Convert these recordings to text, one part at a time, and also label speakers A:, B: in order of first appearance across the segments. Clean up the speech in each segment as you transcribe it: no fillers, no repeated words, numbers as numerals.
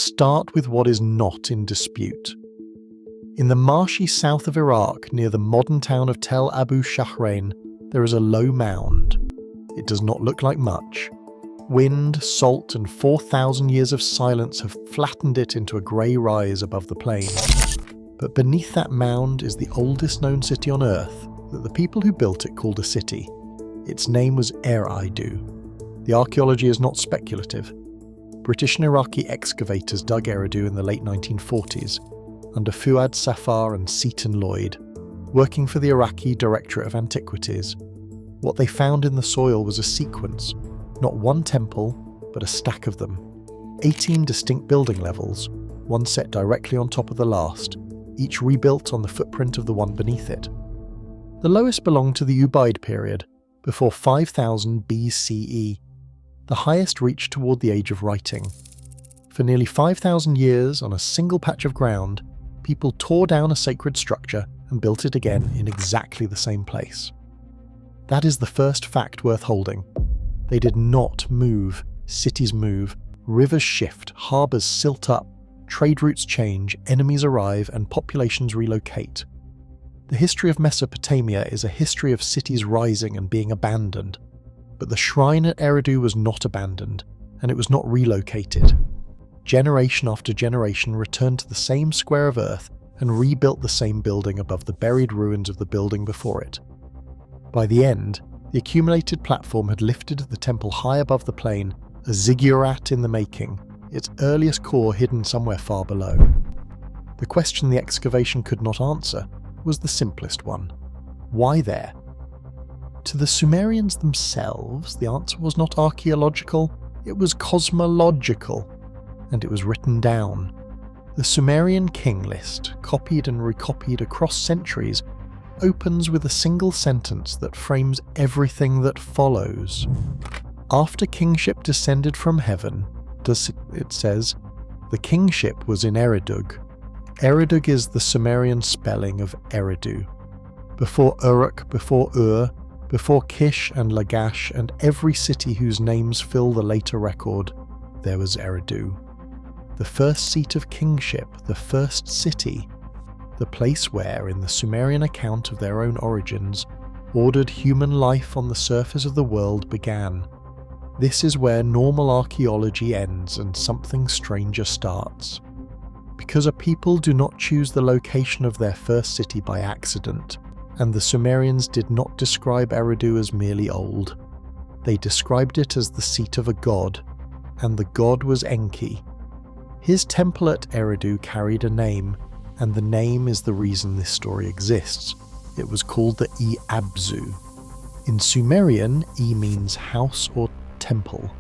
A: start with what is not in dispute. In the marshy south of Iraq, near the modern town of Tell Abu Shahrain, there is a low mound. It does not look like much. Wind, salt, and 4,000 years of silence have flattened it into a grey rise above the plain. But beneath that mound is the oldest known city on Earth that the people who built it called a city. Its name was Eridu. The archaeology is not speculative. British and Iraqi excavators dug Eridu in the late 1940s, under Fuad, Safar and Seton Lloyd, working for the Iraqi Directorate of Antiquities. What they found in the soil was a sequence, not one temple, but a stack of them. 18 distinct building levels, one set directly on top of the last, each rebuilt on the footprint of the one beneath it. The lowest belonged to the Ubaid period, before 5000 BCE. The highest reached toward the age of writing. For nearly 5,000 years, on a single patch of ground, people tore down a sacred structure and built it again in exactly the same place. That is the first fact worth holding. They did not move. Cities move, rivers shift, harbours silt up, trade routes change, enemies arrive, and populations relocate. The history of Mesopotamia is a history of cities rising and being abandoned. But the shrine at Eridu was not abandoned, and it was not relocated. Generation after generation returned to the same square of earth and rebuilt the same building above the buried ruins of the building before it. By the end, the accumulated platform had lifted the temple high above the plain, a ziggurat in the making, its earliest core hidden somewhere far below. The question the excavation could not answer was the simplest one. Why there? To the Sumerians themselves, the answer was not archaeological, it was cosmological, and it was written down. The Sumerian king list, copied and recopied across centuries, opens with a single sentence that frames everything that follows. After kingship descended from heaven, it says, the kingship was in Eridu. Eridu is the Sumerian spelling of Eridu. Before Uruk, before Ur, before Kish and Lagash and every city whose names fill the later record, there was Eridu. The first seat of kingship, the first city, the place where, in the Sumerian account of their own origins, ordered human life on the surface of the world began. This is where normal archaeology ends and something stranger starts. Because a people do not choose the location of their first city by accident, and the Sumerians did not describe Eridu as merely old. They described it as the seat of a god, and the god was Enki. His temple at Eridu carried a name, and the name is the reason this story exists. It was called the E-Abzu. In Sumerian, E means house or temple.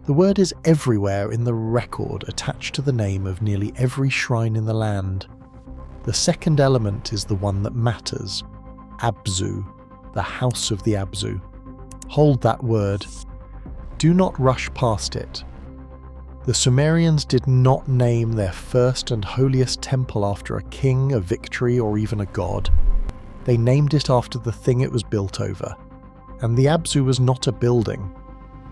A: The word is everywhere in the record attached to the name of nearly every shrine in the land. The second element is the one that matters. Abzu, the house of the Abzu. Hold that word. Do not rush past it. The Sumerians did not name their first and holiest temple after a king, a victory, or even a god. They named it after the thing it was built over. And the Abzu was not a building.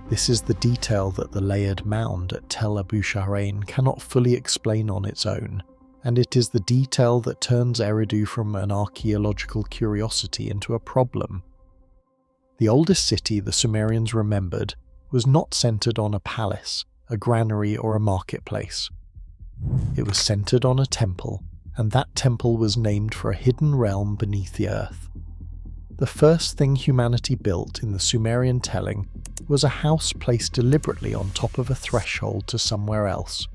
A: This is the detail that the layered mound at Tell Abu Shahrain cannot fully explain on its own, and it is the detail that turns Eridu from an archaeological curiosity into a problem. The oldest city the Sumerians remembered was not centered on a palace, a granary or a marketplace. It was centered on a temple, and that temple was named for a hidden realm beneath the earth. The first thing humanity built in the Sumerian telling was a house placed deliberately on top of a threshold to somewhere else.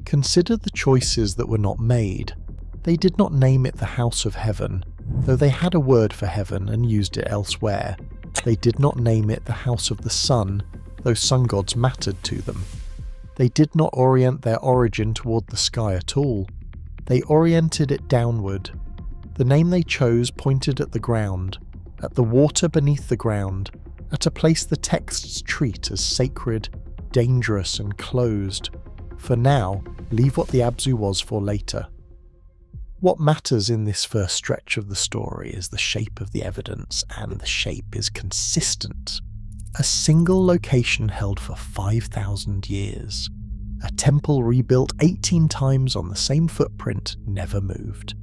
A: Consider the choices that were not made. They did not name it the House of Heaven, though they had a word for heaven and used it elsewhere. They did not name it the House of the Sun, though sun gods mattered to them. They did not orient their origin toward the sky at all. They oriented it downward. The name they chose pointed at the ground, at the water beneath the ground, at a place the texts treat as sacred, dangerous and closed. For now, leave what the Abzu was for later. What matters in this first stretch of the story is the shape of the evidence, and the shape is consistent. A single location held for 5,000 years. A temple rebuilt 18 times on the same footprint never moved.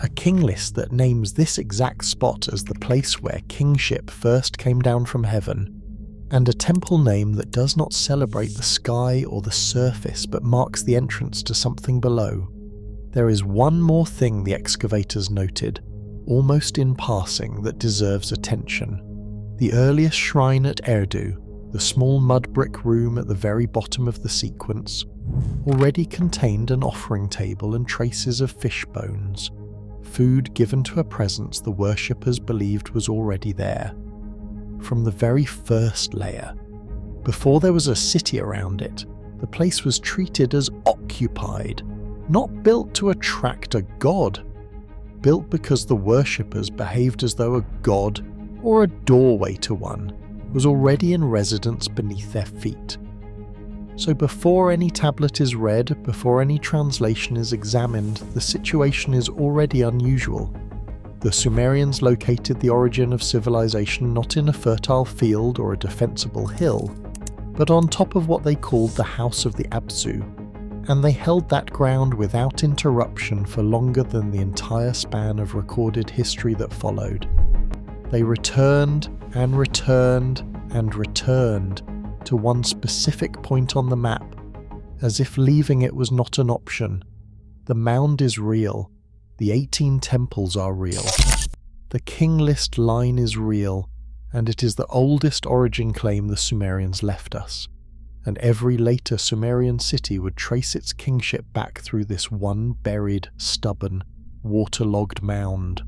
A: A king list that names this exact spot as the place where kingship first came down from heaven, and a temple name that does not celebrate the sky or the surface but marks the entrance to something below. There is one more thing the excavators noted, almost in passing, that deserves attention. The earliest shrine at Eridu, the small mud brick room at the very bottom of the sequence, already contained an offering table and traces of fish bones, food given to a presence the worshippers believed was already there. From the very first layer, before there was a city around it, the place was treated as occupied, not built to attract a god, built because the worshippers behaved as though a god, or a doorway to one, was already in residence beneath their feet. So before any tablet is read, before any translation is examined, the situation is already unusual. The Sumerians located the origin of civilization not in a fertile field or a defensible hill, but on top of what they called the House of the Abzu, and they held that ground without interruption for longer than the entire span of recorded history that followed. They returned and returned and returned to one specific point on the map, as if leaving it was not an option. The mound is real. The 18 temples are real. The king list line is real, and it is the oldest origin claim the Sumerians left us. And every later Sumerian city would trace its kingship back through this one buried, stubborn, waterlogged mound.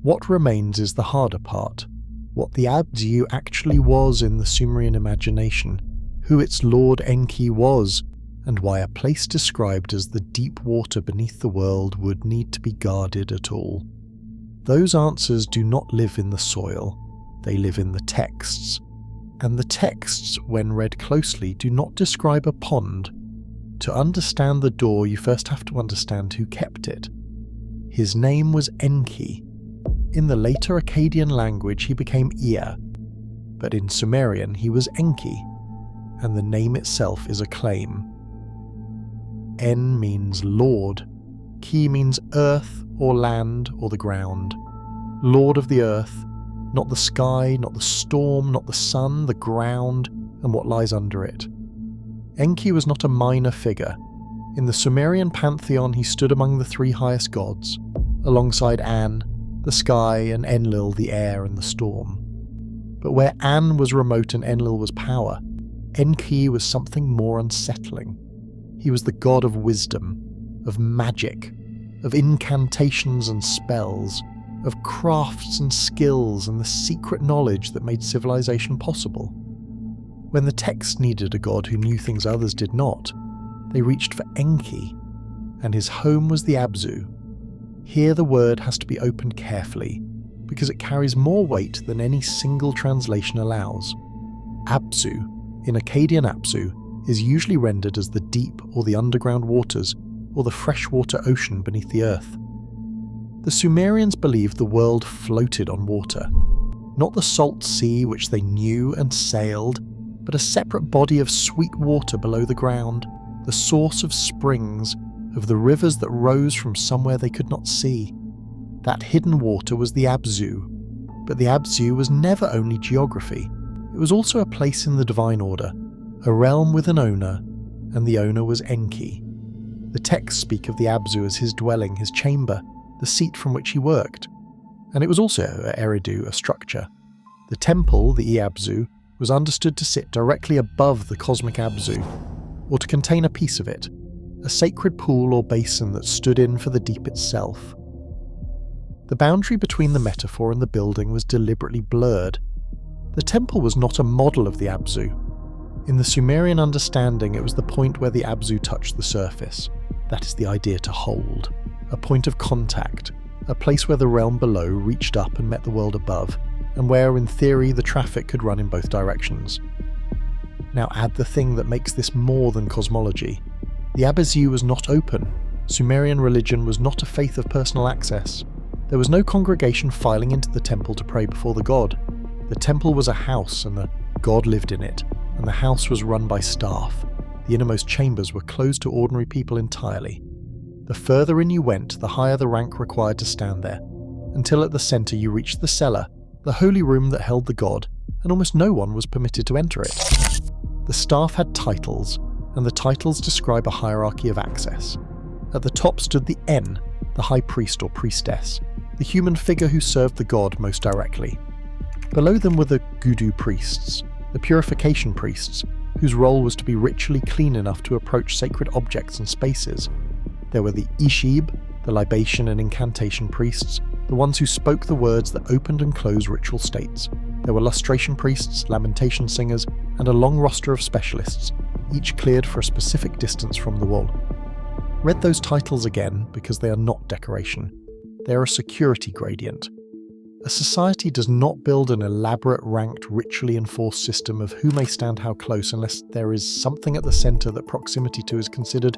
A: What remains is the harder part, what the Abzu actually was in the Sumerian imagination, who its lord Enki was, and why a place described as the deep water beneath the world would need to be guarded at all. Those answers do not live in the soil, they live in the texts. And the texts, when read closely, do not describe a pond. To understand the door, you first have to understand who kept it. His name was Enki. In the later Akkadian language, he became Ea, but in Sumerian, he was Enki, and the name itself is a claim. En means lord, Ki means earth or land or the ground. Lord of the earth, not the sky, not the storm, not the sun, the ground, and what lies under it. Enki was not a minor figure. In the Sumerian pantheon, he stood among the three highest gods, alongside An, the sky, and Enlil, the air and the storm. But where An was remote and Enlil was power, Enki was something more unsettling. He was the god of wisdom, of magic, of incantations and spells, of crafts and skills and the secret knowledge that made civilization possible. When the text needed a god who knew things others did not, they reached for Enki, and his home was the Abzu. Here the word has to be opened carefully, because it carries more weight than any single translation allows. Abzu, in Akkadian Abzu, is usually rendered as the deep or the underground waters, or the freshwater ocean beneath the earth. The Sumerians believed the world floated on water, not the salt sea which they knew and sailed, but a separate body of sweet water below the ground, the source of springs, of the rivers that rose from somewhere they could not see. That hidden water was the Abzu, but the Abzu was never only geography, it was also a place in the divine order, a realm with an owner, and the owner was Enki. The texts speak of the Abzu as his dwelling, his chamber, the seat from which he worked, and it was also at Eridu a structure. The temple, the E-Abzu, was understood to sit directly above the cosmic Abzu, or to contain a piece of it, a sacred pool or basin that stood in for the deep itself. The boundary between the metaphor and the building was deliberately blurred. The temple was not a model of the Abzu. In the Sumerian understanding, it was the point where the Abzu touched the surface. That is the idea to hold. A point of contact, a place where the realm below reached up and met the world above, and where, in theory, the traffic could run in both directions. Now add the thing that makes this more than cosmology. The Abzu was not open. Sumerian religion was not a faith of personal access. There was no congregation filing into the temple to pray before the god. The temple was a house, and the god lived in it, and the house was run by staff. The innermost chambers were closed to ordinary people entirely. The further in you went, the higher the rank required to stand there, until at the centre you reached the cellar, the holy room that held the god, and almost no one was permitted to enter it. The staff had titles, and the titles describe a hierarchy of access. At the top stood the En, the high priest or priestess, the human figure who served the god most directly. Below them were the Gudu priests, the purification priests, whose role was to be ritually clean enough to approach sacred objects and spaces. There were the Ishib, the libation and incantation priests, the ones who spoke the words that opened and closed ritual states. There were lustration priests, lamentation singers, and a long roster of specialists, each cleared for a specific distance from the wall. Read those titles again because they are not decoration. They are a security gradient. A society does not build an elaborate, ranked, ritually enforced system of who may stand how close unless there is something at the centre that proximity to is considered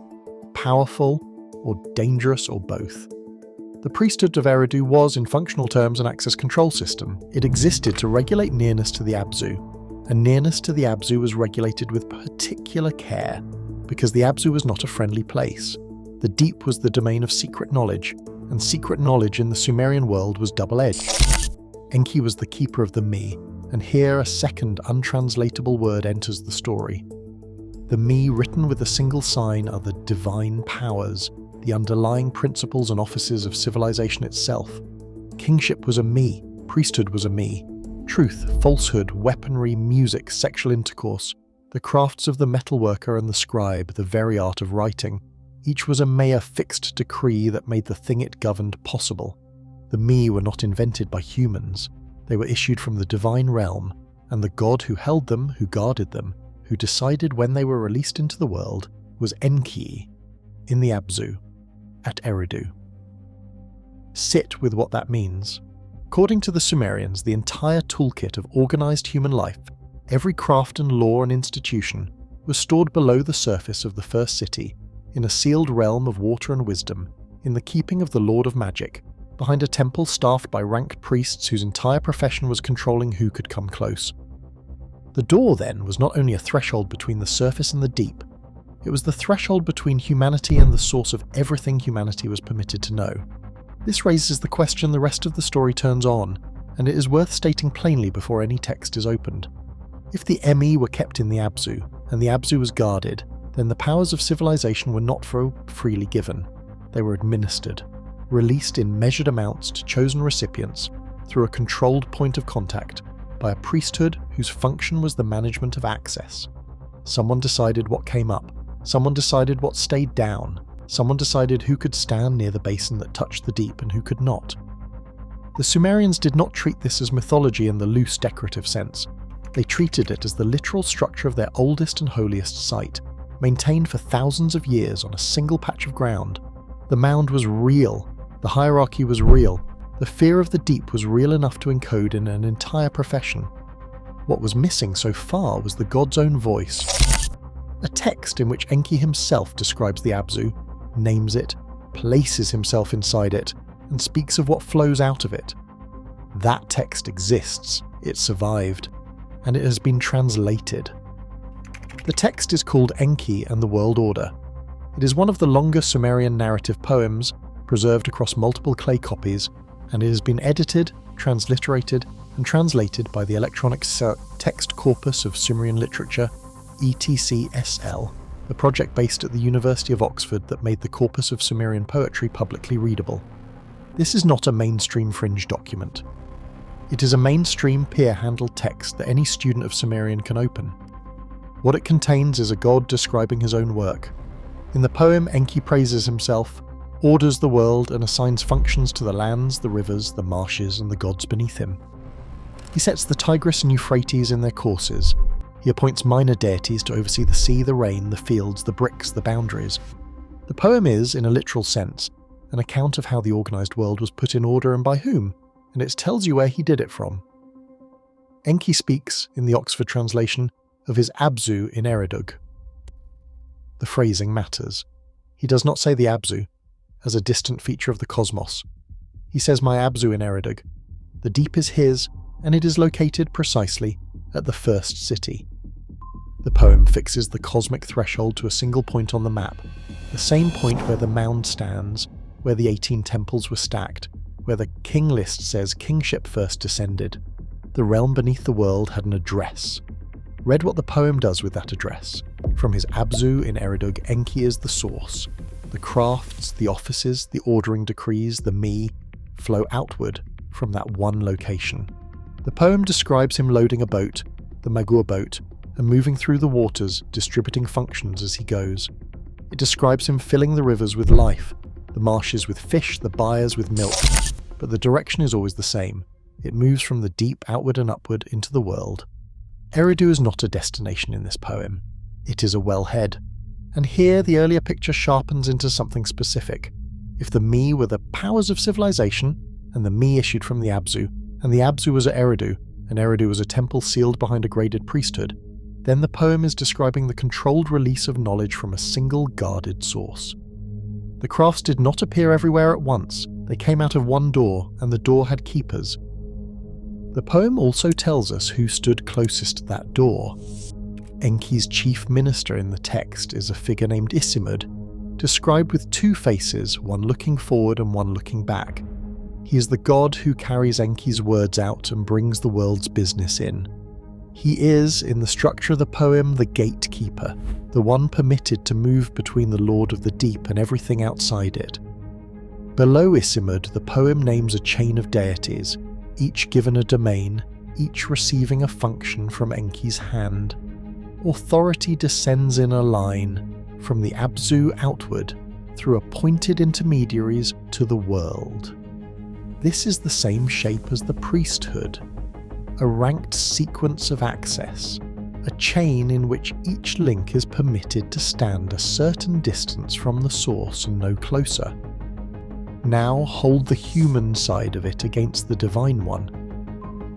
A: powerful or dangerous or both. The priesthood of Eridu was, in functional terms, an access control system. It existed to regulate nearness to the Abzu, and nearness to the Abzu was regulated with particular care, because the Abzu was not a friendly place. The deep was the domain of secret knowledge, and secret knowledge in the Sumerian world was double-edged. Enki was the keeper of the Me, and here a second untranslatable word enters the story. The Me, written with a single sign, are the divine powers, the underlying principles and offices of civilization itself. Kingship was a Me, priesthood was a Me. Truth, falsehood, weaponry, music, sexual intercourse, the crafts of the metalworker and the scribe, the very art of writing. Each was a Maya fixed decree that made the thing it governed possible. The Me were not invented by humans. They were issued from the divine realm, and the god who held them, who guarded them, who decided when they were released into the world, was Enki, in the Abzu, at Eridu. Sit with what that means. According to the Sumerians, the entire toolkit of organized human life, every craft and law and institution, was stored below the surface of the first city, in a sealed realm of water and wisdom, in the keeping of the Lord of Magic, behind a temple staffed by ranked priests whose entire profession was controlling who could come close. The door, then, was not only a threshold between the surface and the deep, it was the threshold between humanity and the source of everything humanity was permitted to know. This raises the question the rest of the story turns on, and it is worth stating plainly before any text is opened. If the ME were kept in the Abzu, and the Abzu was guarded, then the powers of civilization were not freely given. They were administered, released in measured amounts to chosen recipients through a controlled point of contact by a priesthood whose function was the management of access. Someone decided what came up, someone decided what stayed down, someone decided who could stand near the basin that touched the deep and who could not. The Sumerians did not treat this as mythology in the loose decorative sense. They treated it as the literal structure of their oldest and holiest site, maintained for thousands of years on a single patch of ground. The mound was real, the hierarchy was real, the fear of the deep was real enough to encode in an entire profession. What was missing so far was the god's own voice. A text in which Enki himself describes the Abzu, names it, places himself inside it, and speaks of what flows out of it. That text exists, it survived, and it has been translated. The text is called Enki and the World Order. It is one of the longer Sumerian narrative poems, preserved across multiple clay copies, and it has been edited, transliterated, and translated by the Electronic Text Corpus of Sumerian Literature, ETCSL, the project based at the University of Oxford that made the corpus of Sumerian poetry publicly readable. This is not a mainstream fringe document. It is a mainstream peer-handled text that any student of Sumerian can open. What it contains is a god describing his own work. In the poem, Enki praises himself, orders the world, and assigns functions to the lands, the rivers, the marshes, and the gods beneath him. He sets the Tigris and Euphrates in their courses. He appoints minor deities to oversee the sea, the rain, the fields, the bricks, the boundaries. The poem is, in a literal sense, an account of how the organised world was put in order and by whom, and it tells you where he did it from. Enki speaks, in the Oxford translation, of his Abzu in Eridu. The phrasing matters. He does not say the Abzu, as a distant feature of the cosmos. He says my Abzu in Eridu. The deep is his, and it is located precisely at the first city. The poem fixes the cosmic threshold to a single point on the map, the same point where the mound stands, where the 18 temples were stacked, where the king list says kingship first descended. The realm beneath the world had an address. Read what the poem does with that address. From his Abzu in Eridu, Enki is the source. The crafts, the offices, the ordering decrees, the me, flow outward from that one location. The poem describes him loading a boat, the Magur boat, and moving through the waters, distributing functions as he goes. It describes him filling the rivers with life, the marshes with fish, the byres with milk. But the direction is always the same. It moves from the deep outward and upward into the world. Eridu is not a destination in this poem. It is a wellhead. And here the earlier picture sharpens into something specific. If the me were the powers of civilization, and the me issued from the Abzu, and the Abzu was at Eridu, and Eridu was a temple sealed behind a graded priesthood, then the poem is describing the controlled release of knowledge from a single guarded source. The crafts did not appear everywhere at once. They came out of one door, and the door had keepers. The poem also tells us who stood closest to that door. Enki's chief minister in the text is a figure named Isimud, described with two faces, one looking forward and one looking back. He is the god who carries Enki's words out and brings the world's business in. He is, in the structure of the poem, the gatekeeper, the one permitted to move between the Lord of the Deep and everything outside it. Below Isimud, the poem names a chain of deities, each given a domain, each receiving a function from Enki's hand. Authority descends in a line, from the Abzu outward, through appointed intermediaries to the world. This is the same shape as the priesthood, a ranked sequence of access, a chain in which each link is permitted to stand a certain distance from the source and no closer. Now hold the human side of it against the divine one.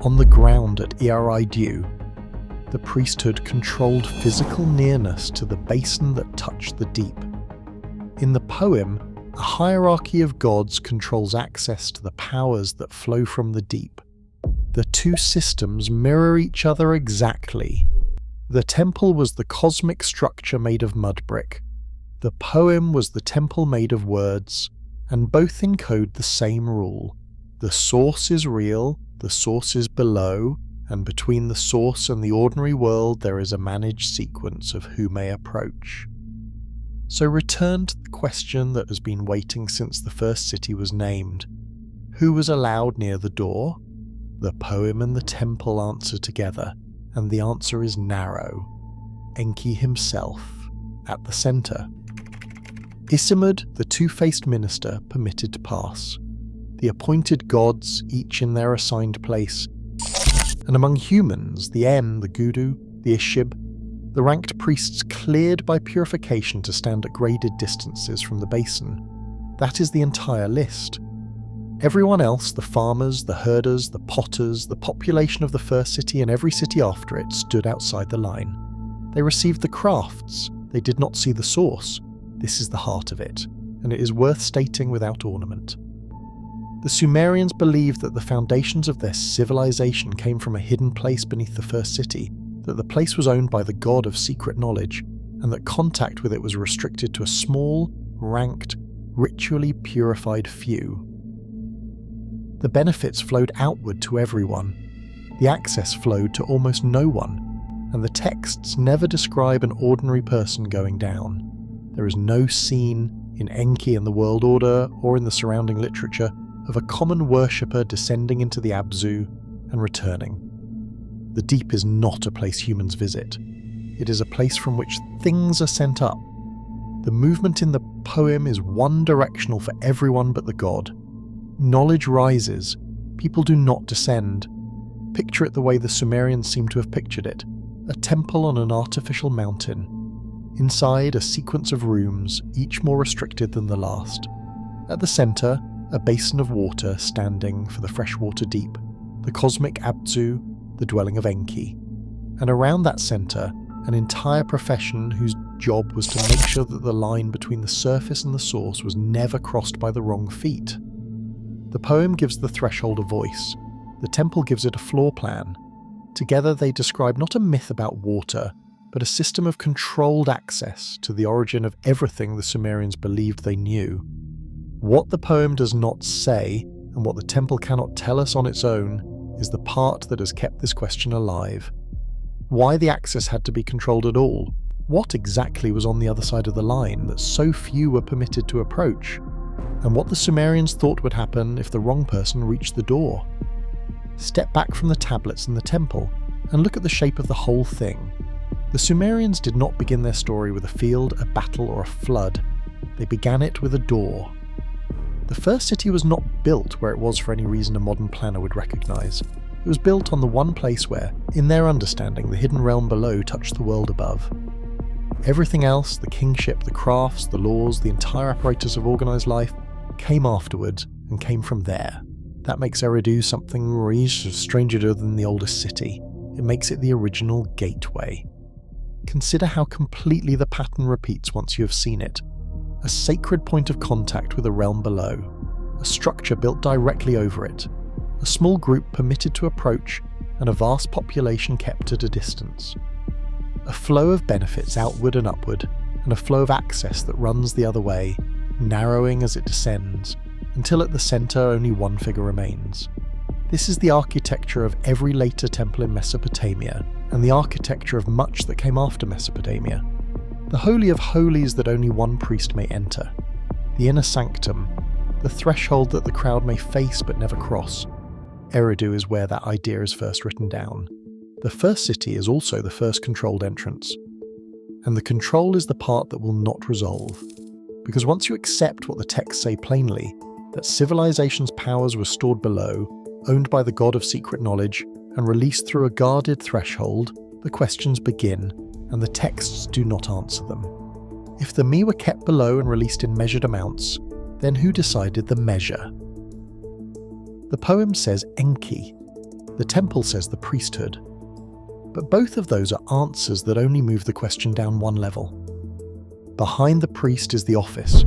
A: On the ground at Eridu, the priesthood controlled physical nearness to the basin that touched the deep. In the poem, a hierarchy of gods controls access to the powers that flow from the deep. The two systems mirror each other exactly. The temple was the cosmic structure made of mud brick. The poem was the temple made of words, and both encode the same rule. The source is real, the source is below, and between the source and the ordinary world there is a managed sequence of who may approach. So return to the question that has been waiting since the first city was named. Who was allowed near the door? The poem and the temple answer together, and the answer is narrow. Enki himself, at the centre. Isimud, the two-faced minister, permitted to pass. The appointed gods, each in their assigned place. And among humans, the En, the Gudu, the Ishib, the ranked priests cleared by purification to stand at graded distances from the basin. That is the entire list. Everyone else, the farmers, the herders, the potters, the population of the first city and every city after it, stood outside the line. They received the crafts. They did not see the source. This is the heart of it, and it is worth stating without ornament. The Sumerians believed that the foundations of their civilization came from a hidden place beneath the first city, that the place was owned by the god of secret knowledge, and that contact with it was restricted to a small, ranked, ritually purified few. The benefits flowed outward to everyone. The access flowed to almost no one, and the texts never describe an ordinary person going down. There is no scene in Enki and the world order, or in the surrounding literature, of a common worshipper descending into the Abzu and returning. The deep is not a place humans visit. It is a place from which things are sent up. The movement in the poem is one-directional for everyone but the god. Knowledge rises. People do not descend. Picture it the way the Sumerians seem to have pictured it. A temple on an artificial mountain. Inside, a sequence of rooms, each more restricted than the last. At the centre, a basin of water standing for the freshwater deep, the cosmic Abzu, the dwelling of Enki. And around that centre, an entire profession whose job was to make sure that the line between the surface and the source was never crossed by the wrong feet. The poem gives the threshold a voice. The temple gives it a floor plan. Together they describe not a myth about water, but a system of controlled access to the origin of everything the Sumerians believed they knew. What the poem does not say, and what the temple cannot tell us on its own, is the part that has kept this question alive. Why the access had to be controlled at all? What exactly was on the other side of the line that so few were permitted to approach? And what the Sumerians thought would happen if the wrong person reached the door? Step back from the tablets in the temple and look at the shape of the whole thing. The Sumerians did not begin their story with a field, a battle, or a flood. They began it with a door. The first city was not built where it was for any reason a modern planner would recognise. It was built on the one place where, in their understanding, the hidden realm below touched the world above. Everything else, the kingship, the crafts, the laws, the entire apparatus of organised life, came afterwards and came from there. That makes Eridu something stranger than the oldest city. It makes it the original gateway. Consider how completely the pattern repeats once you have seen it. A sacred point of contact with a realm below, a structure built directly over it, a small group permitted to approach, and a vast population kept at a distance. A flow of benefits outward and upward, and a flow of access that runs the other way, narrowing as it descends, until at the centre only one figure remains. This is the architecture of every later temple in Mesopotamia, and the architecture of much that came after Mesopotamia. The Holy of Holies that only one priest may enter, the inner sanctum, the threshold that the crowd may face but never cross. Eridu is where that idea is first written down. The first city is also the first controlled entrance. And the control is the part that will not resolve. Because once you accept what the texts say plainly, that civilization's powers were stored below, owned by the god of secret knowledge, and released through a guarded threshold, the questions begin, and the texts do not answer them. If the me were kept below and released in measured amounts, then who decided the measure? The poem says Enki. The temple says the priesthood. But both of those are answers that only move the question down one level. Behind the priest is the office.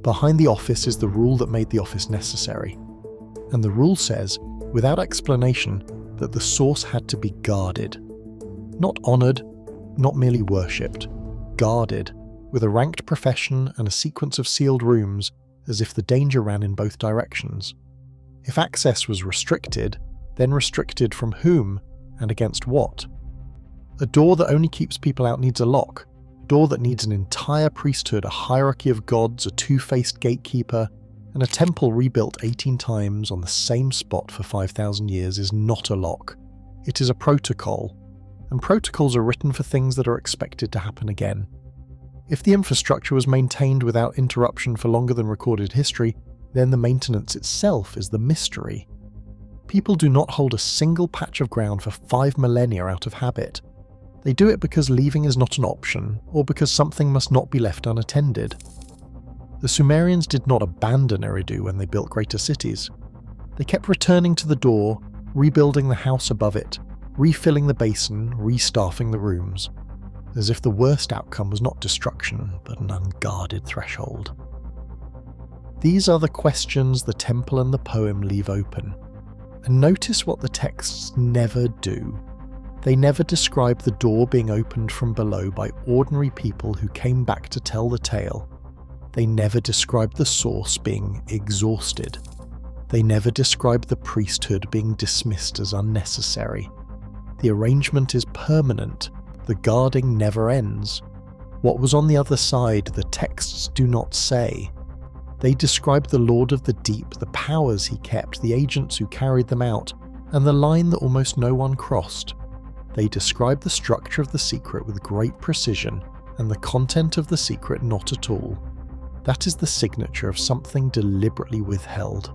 A: Behind the office is the rule that made the office necessary. And the rule says, without explanation, that the source had to be guarded. Not honoured, not merely worshipped. Guarded, with a ranked profession and a sequence of sealed rooms, as if the danger ran in both directions. If access was restricted, then restricted from whom and against what? A door that only keeps people out needs a lock. A door that needs an entire priesthood, a hierarchy of gods, a two-faced gatekeeper, and a temple rebuilt 18 times on the same spot for 5,000 years is not a lock. It is a protocol, and protocols are written for things that are expected to happen again. If the infrastructure was maintained without interruption for longer than recorded history, then the maintenance itself is the mystery. People do not hold a single patch of ground for 5 millennia out of habit. They do it because leaving is not an option, or because something must not be left unattended. The Sumerians did not abandon Eridu when they built greater cities. They kept returning to the door, rebuilding the house above it, refilling the basin, restaffing the rooms, as if the worst outcome was not destruction, but an unguarded threshold. These are the questions the temple and the poem leave open. And notice what the texts never do. They never describe the door being opened from below by ordinary people who came back to tell the tale. They never describe the source being exhausted. They never describe the priesthood being dismissed as unnecessary. The arrangement is permanent. The guarding never ends. What was on the other side, the texts do not say. They describe the Lord of the Deep, the powers he kept, the agents who carried them out, and the line that almost no one crossed. They describe the structure of the secret with great precision, and the content of the secret not at all. That is the signature of something deliberately withheld.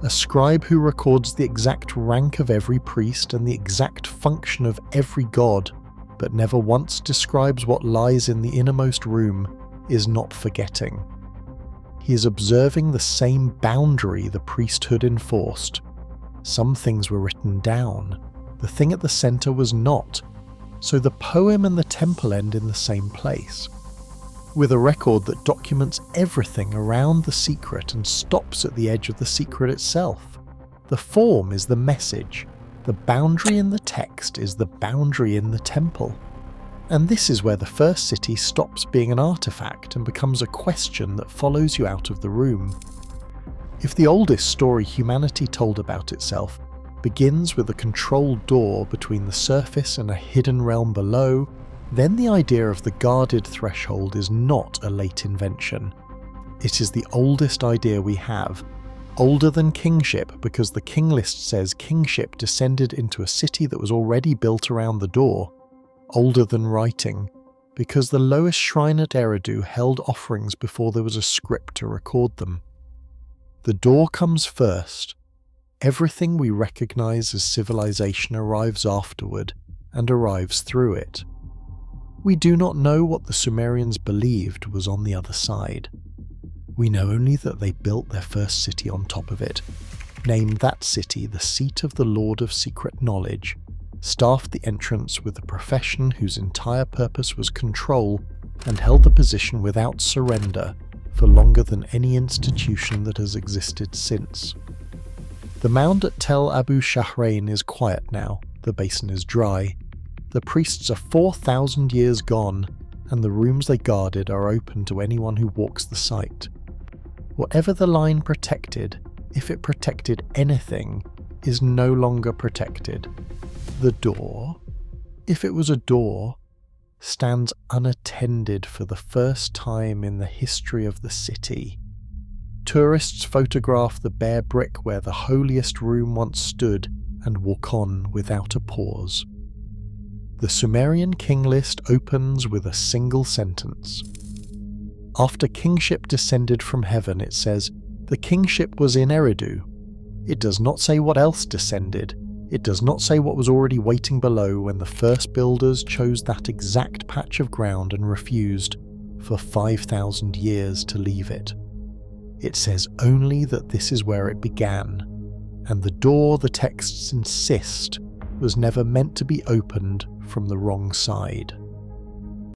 A: A scribe who records the exact rank of every priest and the exact function of every god, but never once describes what lies in the innermost room, is not forgetting. He is observing the same boundary the priesthood enforced. Some things were written down. The thing at the centre was not. So the poem and the temple end in the same place, with a record that documents everything around the secret and stops at the edge of the secret itself. The form is the message. The boundary in the text is the boundary in the temple. And this is where the first city stops being an artifact and becomes a question that follows you out of the room. If the oldest story humanity told about itself begins with a controlled door between the surface and a hidden realm below, then the idea of the guarded threshold is not a late invention. It is the oldest idea we have, older than kingship because the king list says kingship descended into a city that was already built around the door, older than writing because the lowest shrine at Eridu held offerings before there was a script to record them. The door comes first. Everything we recognize as civilization arrives afterward and arrives through it. We do not know what the Sumerians believed was on the other side. We know only that they built their first city on top of it, named that city the seat of the Lord of Secret Knowledge, staffed the entrance with a profession whose entire purpose was control, and held the position without surrender for longer than any institution that has existed since. The mound at Tell Abu Shahrain is quiet now, the basin is dry. The priests are 4,000 years gone, and the rooms they guarded are open to anyone who walks the site. Whatever the line protected, if it protected anything, is no longer protected. The door, if it was a door, stands unattended for the first time in the history of the city. Tourists photograph the bare brick where the holiest room once stood and walk on without a pause. The Sumerian king list opens with a single sentence. After kingship descended from heaven, it says, the kingship was in Eridu. It does not say what else descended. It does not say what was already waiting below when the first builders chose that exact patch of ground and refused, for 5,000 years, to leave it. It says only that this is where it began, and the door, the texts insist, was never meant to be opened from the wrong side.